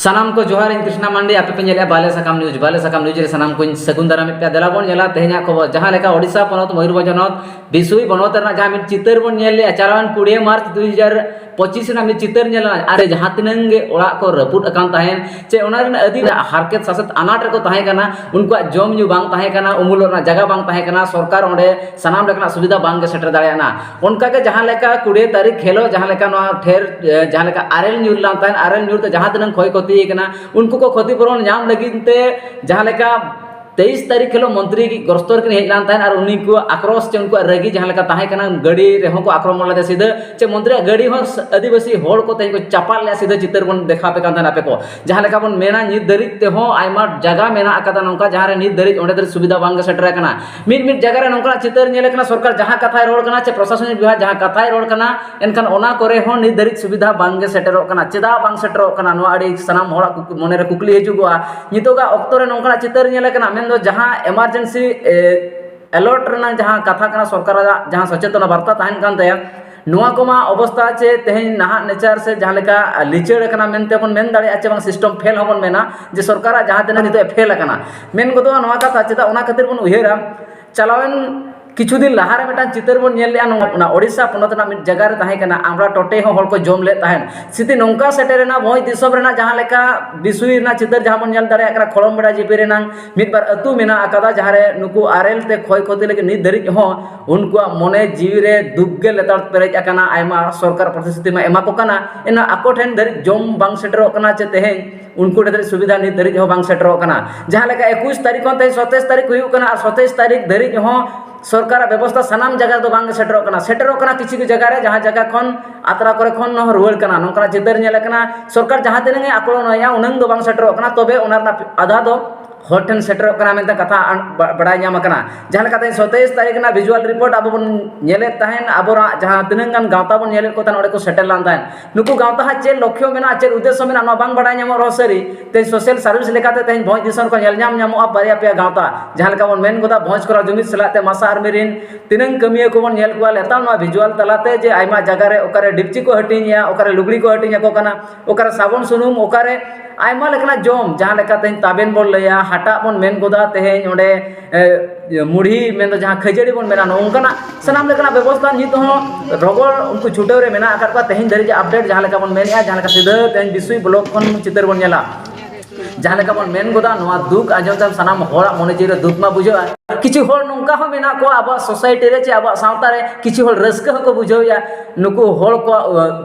सानाम को जोहार इन कृष्णा मांडी आपे पे बाले साकाम न्यूज रे सानाम को सगुन दाराम पे देलाबन नेला तेहना खबर जहां लेका ओडिशा पनत मयूरभंज जनत बिसुई बनत ना जहां मिट चितर बन नेले चालान 20 मार्च 2025 ना मिट चितर नेला अरे जहां तिनंगे ओड़ा को रपुट अकान ताहेन चे ओनारिन अदि हारकेत सासत अनाट रे को ताहे कना उनको जम न्यू बांग ताहे कना उमुल ना जगह बांग ताहे कना सरकार ओंडे सानाम लेकना सुविधा बांग के सेटर दाड़ेना उनका के जहां लेका 20 तारीख खेलो जहां लेका नो ठेर जहां लेका आरएल न्यूर लान ताहेन आरएल न्यूर ते जहां तिनंग खोय उनको को क्षतिपूरण नाम लगिनते जहां लेका 23 तारीख खेलो मंत्री की गस्तर के हेलान ताहन और उन्हीं को आक्रोश चे उनको रगी जहां लेका ताहे कना गड़ी रेहो को आक्रमण लदे सीधे चे मंत्री गड़ी हो आदिवासी होड़ को तई को चापाल ले सीधे चित्र बन देखा पे कान आपे को जहां लेका बन मेना नित दरित ते हो आइमा जगह मेना अकादा नोका जहां रे नित दरित ओंडे दर सुविधा बांग सेटर कना मिट जगह रे नोका चित्र नेले कना सरकार जहां कथाय रोड कना चे प्रशासनिक विभाग जहां कथाय रोड कना एनखान ओना करे हो नित दरित सुविधा बांग सेटर कना चेदा बांग सेटर कना नो आडी सनाम होड़ा मने रे कुकली हिजुगवा नितोगा ऑक्टो रे नोका चित्र नेले कना मेन दो जहां इमरजेंसी अलर्ट रना जहां कथा कना सरकार जहां सचेतन वार्ता ताहन कान तया नुआ कोमा अवस्था चे तेहन नाहा नेचर से जहां लेका लिचड़ कना मेनते बन मेन दाड़े आचे बांग सिस्टम फेल होबन मेना जे सरकार जहां तेना नितो फेल कना मेन गोदो नुआ कथा चेदा ओना खातिर बन उहेरा चलावन किछु दिन लहारे मेटा चितर बन नेल लेना ओडिशा पनत ना मिट जगह रे ताहे कना आमरा टोटे हो हल को जम ले ताहेन सिति नोंका सेटेरेना भोय दिसब रेना जहां लेका बिसुई ना चितर जहां बन नेल दाड़े कना खळम बड़ा जिपि रेना मिट बार अतु मेना आकादा जहां रे नुकु आरएल ते खोय खोते लेके नि दरिज हो उनको मने जीवी रे दुग्गे लेतार पेरेज अकना आयमा सरकार प्रतिश्रुति मा एमा को कना एना आको ठेन दरिज जम बांग सेटरो कना चे तेहे उनको दरिज सुविधा नि दरिज हो बांग सेटरो कना जहां लेका 21 तारीख ते 27 तारीख हुई कना और 27 तारीख दरिज हो सरकार व्यवस्था सानाम जगह दो बांग सेटरो कना किसी जगह रे जहां जगह खन आतरा करे खन न रुवाड़ कना नोकरा चितर नेल कना सरकार जहां तिनंगे आकलन होया उनंग दो बांग सेटरो कना तबे ओनार ना आधा दो होटन सेटर कना मेनता कथा बड़ाय नाम कना जहां लेका 27 तारीख ना विजुअल रिपोर्ट अब बन नेले ताहेन अबरा जहां तिनंगन गावता बन नेले को तन ओडे को सेटल लान ताहेन नुकु गावता हा चे लक्ष्य मेना चे उद्देश्य मेना न बांग बड़ाय नाम रोसरी ते सोशल सर्विस लेकाते तेन भोज दिसन को नेल नाम नाम अब बारिया पे गावता जहां लेका बन मेन गोदा भोज करा जुमित सलाते मासा आर्मीरिन तिनंग कमिया को बन नेल को लेता न विजुअल तलाते जे आइमा जगह रे ओकरे डिपची को हटिनिया ओकरे लुगड़ी को हटिनिया को कना ओकरे साबुन सुनुम ओकरे आइमा लेकना जोम जहां लेका तेन ताबेन बोल लया हाटा बन मेन गोदा तेहेन ओडे मुढ़ी मेन दो जहां खजड़ी बन मेना नोंकना सनाम लेकना व्यवस्था नित हो रगड़ उनको छुटेव रे मेना आकार का तेहेन धरि जे अपडेट जहां लेका बन मेनया जहां लेका सीधा तेन बिसुई ब्लॉक खन चितर बन नेला जहां लेका बन मेन गोदा नोआ दुख आजम तम सनाम होड़ा मने जीरे दुख मा बुझा किछि होड़ नोंका हो मेना को अब सोसाइटी रे चे अब सावता रे किछि होड़ रस्क हो को बुझोया नुकु होड़ को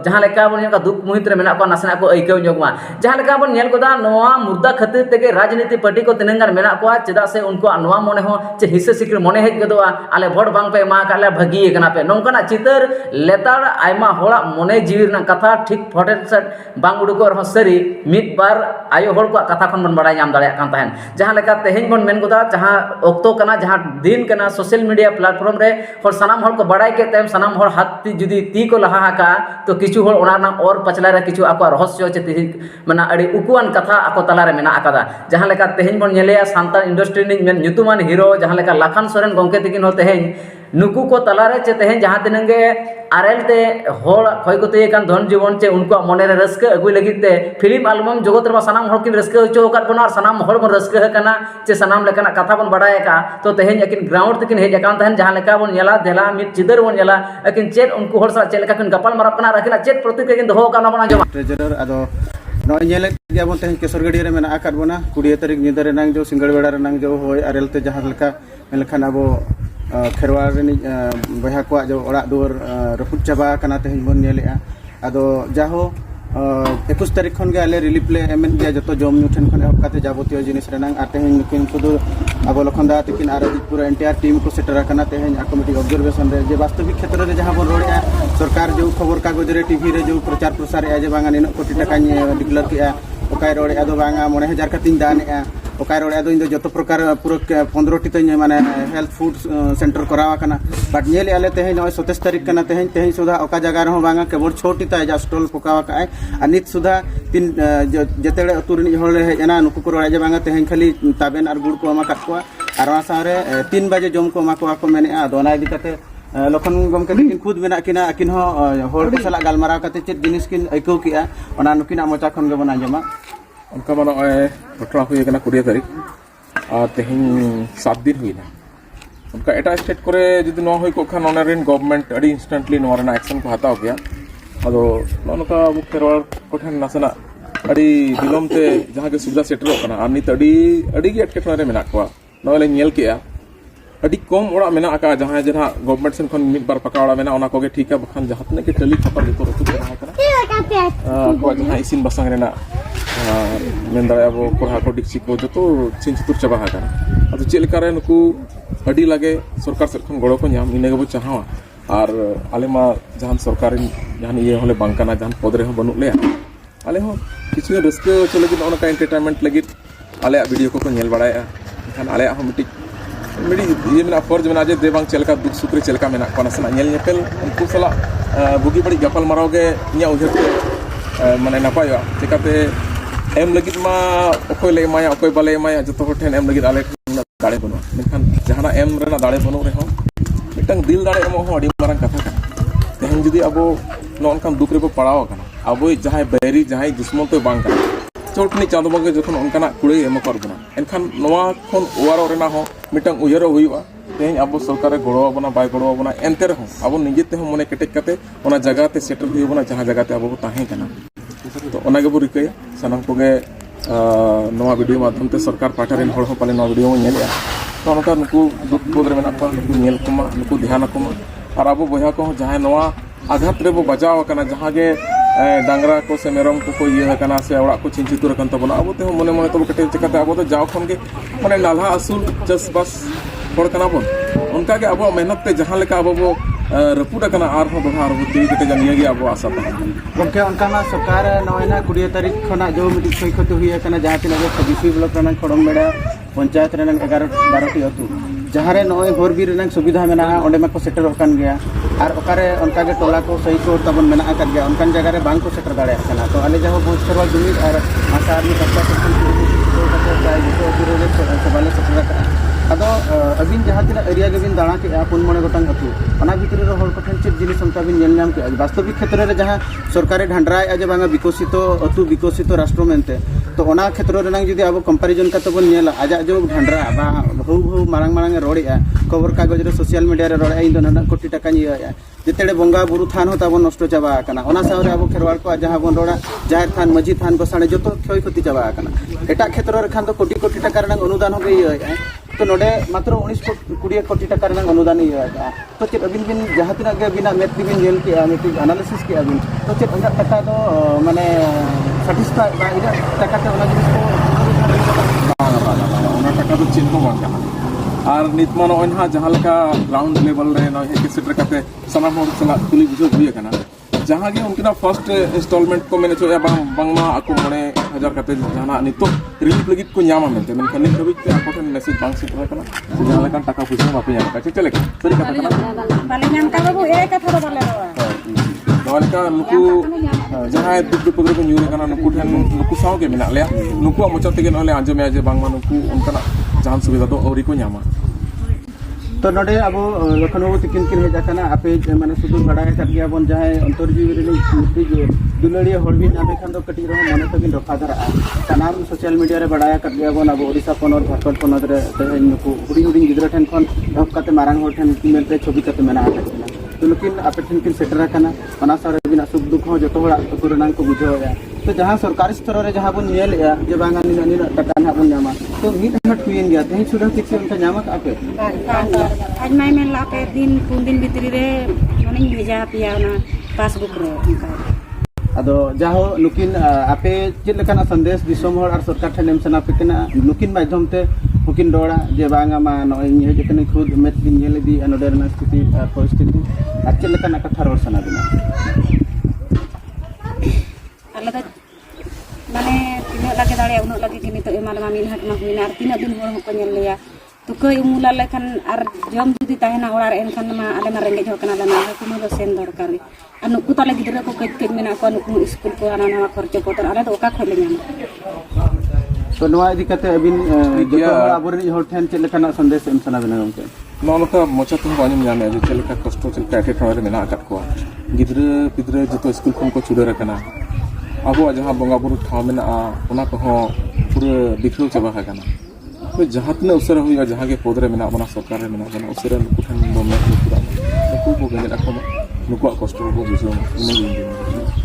जहां लेका बन का दुख मुहित रे मेना को नासना को ऐकेव जोगमा जहां लेका बन नेल गोदा नोआ मुर्दा खातिर तेगे राजनीति पार्टी को तिनंगार मेना को चेदा से उनको नोआ मने हो चे हिस्से सिक्र मने हेज गदोआ आले वोट बांग पे मा काले भगी एकना पे नोंकना चितर लेतार आयमा होड़ा मने जीवी ना कथा ठीक फोटे बांग उडुको रह सरी मिट बार आयो होड़ को कथा खन बन बड़ाय नाम दाड़े कान ताहेन जहां लेका तेहेन बन मेन गोदा जहां ओक्तो कना जहां दिन कना सोशल मीडिया प्लेटफॉर्म रे और सनाम होड़ को बड़ाय के तेम सनाम होड़ हाथ जुदी ती को लहा का तो किछु होड़ ओना ना और पचला रे किछु आको रहस्य चे ती मना अड़ी उकुआन कथा आको तला रे मेना आकादा जहां लेका तेहेन बन नेलेया सांता इंडस्ट्री नि मेन nyutuman हीरो जहां लेका लाखान सोरेन गोंके तिकिन हो तेहेन नुकु को तला रे चे तेहेन जहां तिनंगे आरएल ते होड़ खय को ते कान धन जीवन चे उनको मने रे रस्क अगुय लगित ते फिल्म एल्बम जगत रे सनाम होड़ किन रस्क होचो कात बना और सनाम होड़ बन रस्क कना चे सनाम लेकना कथा बन बड़ाय का तो तेहेन एकिन ग्राउंड तकिन हेज कान तहन जहां लेका बन नेला देला मिट चिदर बन नेला एकिन चेत उनको होड़ सा चे लेका किन गपाल मारप कना रखिना चेत प्रतिक्रिया किन दोहो काना बना जमा ट्रेजरर आदो नय नेले गेबन तेहन केसरगढ़ी रे मेना आकाद बना 20 तारीख निदा रे नांग जो सिंगड़ बेड़ा रे नांग जो होय आरएल ते जहां लेका मेलखान अब खेरवाड़ रे बहा को जो ओड़ा दुआर रफुट चाबा कना तेहन बन नेलेआ आदो जाहो 21 तारीख खन गे आले रिलीफ ले एमएन गया जतो जम न्यू ठन खन हकाते जाबतीय जिनिस रेनांग आ तेहन नुकिन सुदु अब लखनदा तकिन आर पूरा एंटायर टीम को सेटर कना तेहन कमिटी ऑब्जर्वेशन रे जे वास्तविक क्षेत्र रे जहां बन रोड़े सरकार जो खबर कागज रे टीवी रे जो प्रचार प्रसार ए जे बांगा निन कोटी टाका डिक्लेयर किया ओकाय रोड़े आदो बांगा 9000 का 3 दान ओकाय रोड़े आदो इन जतो प्रकार पूरा 15 टी तय माने हेल्थ फूड सेंटर करावा कना बट नेले आले तेहन 27 तारीख कना तेहन सुधा ओका जगह रे बांगा केवल छोटी तय जा स्टॉल पकावा का आ नित सुधा तीन जतेड़े अतुरनी होड़ रे हेना नुकु को रोड़े जे बांगा तेहन खाली ताबेन आर गुड़ को मा काटवा आर वा सारे 3 बजे जम को मा को मेने आ दोना इदी कते लखन गमके किन खुद मेना किना किन हो होड़ को सला गालमाराव कते चेत जिनिस किन ऐकौ किया ओना नुकिना मोचा खन गे बना जमा उनका मानो घटना हुई 20 तारीख और तेहन 7 दिन हुई उनका एटा स्टेट करे जुदी नो हुई को खान ऑनरेन गवर्नमेंट अड़ी इंस्टेंटली नो रना एक्शन को हताव गया अदो नोनका अबु खेरवाल कोठन नासना अड़ी बिलोम ते जहां के सुविधा सेटरो कना और नित अड़ी गे एटके रे मेना को नोले नेल केया अड़ी कम ओड़ा मेना आका जहां जहां गवर्नमेंट सेन खन मिद बार पका ओड़ा मेना ओना को गे ठीक है बखान जहां तने के टली खपर जतो रतु रहा कना को जहां इसिन बसंग रेना मेन दाया वो कोहा को डिक्सी को जतो चिन चतुर चबा कना अदो चेलका रे नुकु अड़ी लगे सरकार से खन गड़ो को नाम इने गबो चाहवा और आले मा जहां सरकार जहां ये होले बांकाना जहां पद रे हो बनु ले आले हो किछु रस्क चले कि ओना का एंटरटेनमेंट लगी आले वीडियो को नेल बड़ाया खान आले हम मिडी ये मेना फर्ज मेना जे देवांग चलका दुख सुक्री चलका मेना कोना सना नेल नेपेल उनको सला बुगी बड़ी गपल मारोगे इया उधर माने नपाया चिकाते एम लगी मा ओकोय ले माया ओकोय बाले माया जतो होठेन एम लगी आले दाड़े बनो मेनखान जहाना एम रेना दाड़े बनो रे हो मिटंग दिल दाड़े एमो हो अडी मारंग कथा का तेहन जुदी अबो नोनकान दुख रे बो पड़ाव कना अबो जहाय बैरी जहाय दुश्मन तो बांग कना चोटनी चांदो बगे जखन उनकाना कुड़े एम कर बना एनखान नोवा खन ओवारो रेना हो मिटंग उयरो हुईवा तेहन अबो सरकार गड़ो बना बाय गड़ो बना एनते रहो अबो निजेते हो मने केटेक कते ओना जगह ते सेटल हुई बना जहां जगह ते अबो ताहे कना तो ओना गे बो रिकय सनम कोगे नोवा वीडियो माध्यम ते सरकार पाठा रेन हड़ हो पाले नोवा वीडियो नेलिया तो उनका नुकु दुख बोध रे मेना को नुकु नेल कुमा नुकु ध्यान कुमा और अबो बया को जहां नोवा आघात रे बो बजाव कना जहां गे डांगरा को से मेरम को ये कना से ओड़ा को चिंचितुर कन तबना अबो ते मने मने तो कटे चिकाते अबो तो जाव खन गे माने नाला असुल जस बस पड़ कना बोन उनका के अबो मेहनत ते जहां लेका अबो बो रपुड कना आर हो दोहा आर बुद्धि कते जानिया गे अबो आशा ता गमके उनका मा सरकार नोयना 20 तारीख खना जो मिटी सही खते हुई है कना जहां तिना जो 26 ब्लॉक रना खड़म मेडा पंचायत रना 11 12 टी अतु जहां रे नोय होरबीर रना सुविधा मेना ओंडे मा को सेटर होकन गया और ओकारे उनका के टोला को सही को तबन मेना कर गया उनकन जगह रे बांग को सेटर दाड़े कना तो आले जहां बहुत सरवा जुमी और आशा आदमी कच्चा सवाले सेटर का अदो अबिन जहां तिना एरिया गेबिन दाणा के पुन मणे गोटांग अतु ओना भितरे रे हर कोठन चेक जिनिस उनका बिन नेल नाम के वास्तविक क्षेत्र रे जहां सरकारे ढंडराय अजे बांगा विकसित अतु विकसित राष्ट्र मेनते तो ओना क्षेत्र रे नांग जदि अब कंपैरिजन का तबन नेला आजा जो ढंडरा बा बहु मारंग मारंग रोड़िया खबर कागज रे सोशल मीडिया रे रोड़ा इन दना कोटी टाका निया जेतेडे बंगा बुरु थान हो ताबन नष्ट चाबा कना ओना सावरे अब खेरवाल को जहां बन रोड़ा जाहिर थान मजी थान गोसाणे जतो क्षय क्षति चाबा कना एटा क्षेत्र रे खान तो कोटी कोटी टाका रे अनुदान हो गई तो नोडे मात्र 19 कोटी टाका रे अनुदान तो चेक अबिन बिन जहां तिना गे बिना मेथ बिन जेल के मिटिंग एनालिसिस के अबिन तो चेक अंगा टाका तो माने सैटिस्फाई बा इना टाका ते ओना जिनिस को ओना टाका तो चिन्ह बांगा और नितमान ओनहा जहां लका ग्राउंड लेवल रे न एक सेटर कते सना हो सला कुली बुझो हुई कना जहां गे उनकिना फर्स्ट इंस्टॉलमेंट को मैंने चोया बांगमा आको मने हजार कते जहां नितो रिलीफ लगी को न्यामा मेनते मन खनि कबि ते आको ठन मैसेज बांग सेटर कना जहां लका टाका पुछो बापे यार का चले सरी कथा कना बाले नाम का बाबू ए कथा रो बाले नोलका नुकु जहां दुख पदर को न्यूरे कना नुकु ठन नुकु साव के मेना लेया नुकु मोचा तेगे नले आंजमे जे बांगमा नुकु उनकना जहां सुविधा तो औरी को न्यामा तो नोडे अब लखन बाबू तिकिन किन हेज आकना आपे माने सुदूर बड़ाय कर गया बन जहां अंतरजीवी रे मिट्टी दुलड़िया हड़बी नामे खान दो कटी रहो मने तकिन रखा धरा तनाम सोशल मीडिया रे बड़ाय कर गया बन अब ओडिसा पनर झारखंड पनर रे तेहन नुकु हुडी हुडी गिदरा ठन खन धप काते मारांग हर ठन मेलते छवि काते मेना आकना तो लेकिन आपे ठन किन सेटर आकना ओना सारे बिना सुख दुख हो जतो हड़ा कोरोना को बुझोया तो जहां सरकारी स्तर रे जहां बन नेल या जे बांगा नि टाका ना बन नामा तो मिट हट हुईन गया तेही सुधा किछि उनका नामा का आपे आज मैं मेन ला पे दिन 3 दिन भीतरी रे मने भेजा पिया ना पासबुक रे उनका अदो जाहो नुकिन आपे चेक लेकाना संदेश दिसम हर और सरकार ठेनेम सना पेकना नुकिन माध्यम ते हुकिन डोड़ा जे बांगा मा नय हे जेकने खुद मेत दिन नेल दी अनोडरना स्थिति परिस्थिति और चेक लेकाना कथा रोड सना बिना अलग माने तीन लगे दाड़े उन लगे कि नितो एमाल मा मिल हट मा हुइना और 3 दिन होर को नेल लेया तो कई उमुला लेखन और जम जुदी ताहेना ओड़ा एनखान मा आले मा रेंगे होकना ला ना कुमा दो सेन दरकार और नुकु ताले गिदरा को कई कई मेना को नुकु स्कूल को आना ना खर्च पतर आले तो ओका खले न्याम तो नवा इदी कते अबिन जतो आबोरनि हर ठेन चेक लेकाना संदेश एम सना बिना गमके नोनका मोचा तो बानिम जाने जे चलका कष्ट चलका एटे ठोरे मेना आकत को गिदरा पिदरा जतो स्कूल खन को चुडर कना अब जहाँ बंगा बुरु ठाव में पूरा दिखो चाबा है तो जहाँ तना उसरा हुआ जहाँ के पद में बना सरकार में बना उसरा नुकु ठन नुकु को गंजा नुकु कष्ट को बुझो